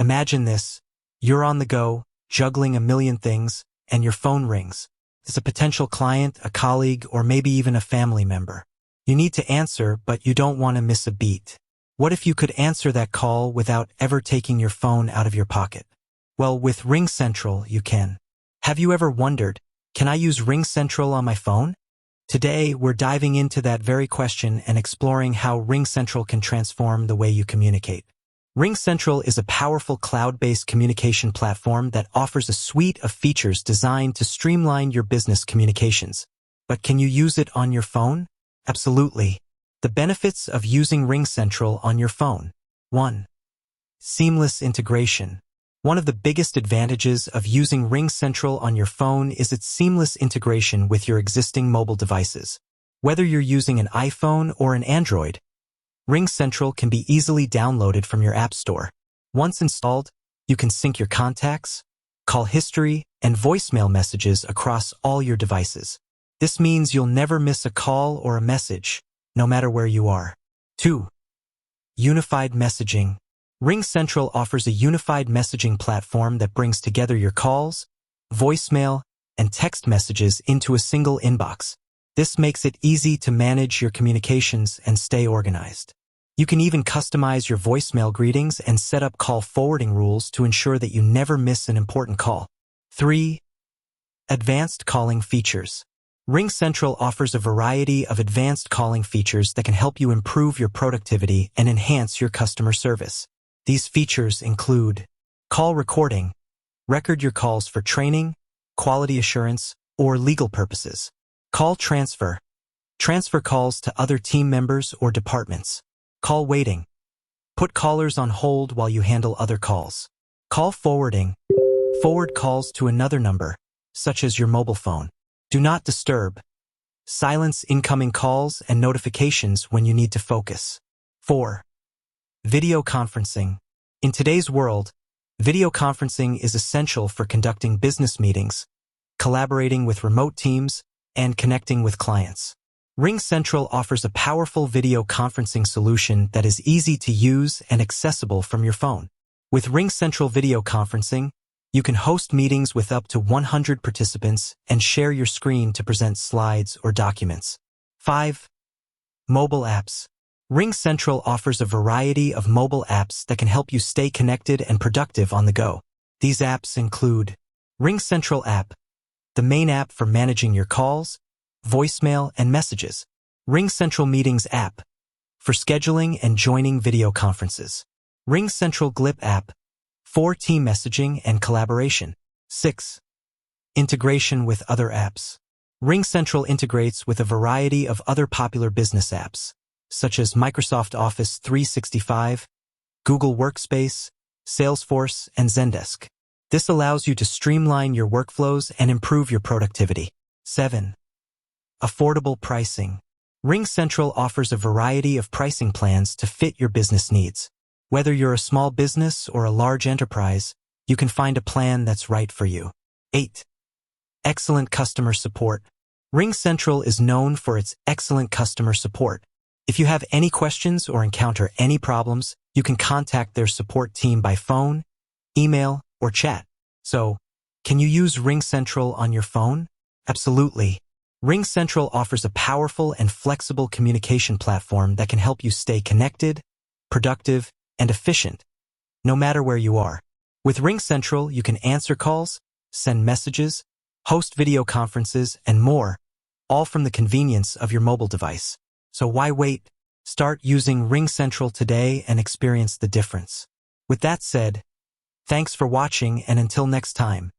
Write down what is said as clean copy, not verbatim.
Imagine this. You're on the go, juggling a million things, and your phone rings. It's a potential client, a colleague, or maybe even a family member. You need to answer, but you don't want to miss a beat. What if you could answer that call without ever taking your phone out of your pocket? Well, with RingCentral, you can. Have you ever wondered, can I use RingCentral on my phone? Today, we're diving into that very question and exploring how RingCentral can transform the way you communicate. RingCentral is a powerful cloud-based communication platform that offers a suite of features designed to streamline your business communications. But can you use it on your phone? Absolutely. The benefits of using RingCentral on your phone. 1. Seamless integration. One of the biggest advantages of using RingCentral on your phone is its seamless integration with your existing mobile devices. Whether you're using an iPhone or an Android, RingCentral can be easily downloaded from your app store. Once installed, you can sync your contacts, call history, and voicemail messages across all your devices. This means you'll never miss a call or a message, no matter where you are. 2. Unified messaging. RingCentral offers a unified messaging platform that brings together your calls, voicemail, and text messages into a single inbox. This makes it easy to manage your communications and stay organized. You can even customize your voicemail greetings and set up call forwarding rules to ensure that you never miss an important call. 3. Advanced calling features. RingCentral offers a variety of advanced calling features that can help you improve your productivity and enhance your customer service. These features include call recording. Record your calls for training, quality assurance, or legal purposes. Call transfer. Transfer calls to other team members or departments. Call waiting. Put callers on hold while you handle other calls. Call forwarding. Forward calls to another number, such as your mobile phone. Do not disturb. Silence incoming calls and notifications when you need to focus. 4. Video conferencing. In today's world, video conferencing is essential for conducting business meetings, collaborating with remote teams, and connecting with clients. RingCentral offers a powerful video conferencing solution that is easy to use and accessible from your phone. With RingCentral video conferencing, you can host meetings with up to 100 participants and share your screen to present slides or documents. 5. Mobile apps. RingCentral offers a variety of mobile apps that can help you stay connected and productive on the go. These apps include RingCentral app, the main app for managing your calls, voicemail, and messages. RingCentral Meetings app, for scheduling and joining video conferences. RingCentral Glip app, for team messaging and collaboration. 6. Integration with other apps. RingCentral integrates with a variety of other popular business apps, such as Microsoft Office 365, Google Workspace, Salesforce, and Zendesk. This allows you to streamline your workflows and improve your productivity. 7. Affordable pricing. RingCentral offers a variety of pricing plans to fit your business needs. Whether you're a small business or a large enterprise, you can find a plan that's right for you. 8. Excellent customer support. RingCentral is known for its excellent customer support. If you have any questions or encounter any problems, you can contact their support team by phone, email, or chat. So, can you use RingCentral on your phone? Absolutely. RingCentral offers a powerful and flexible communication platform that can help you stay connected, productive, and efficient, no matter where you are. With RingCentral, you can answer calls, send messages, host video conferences, and more, all from the convenience of your mobile device. So why wait? Start using RingCentral today and experience the difference. With that said, thanks for watching, and until next time.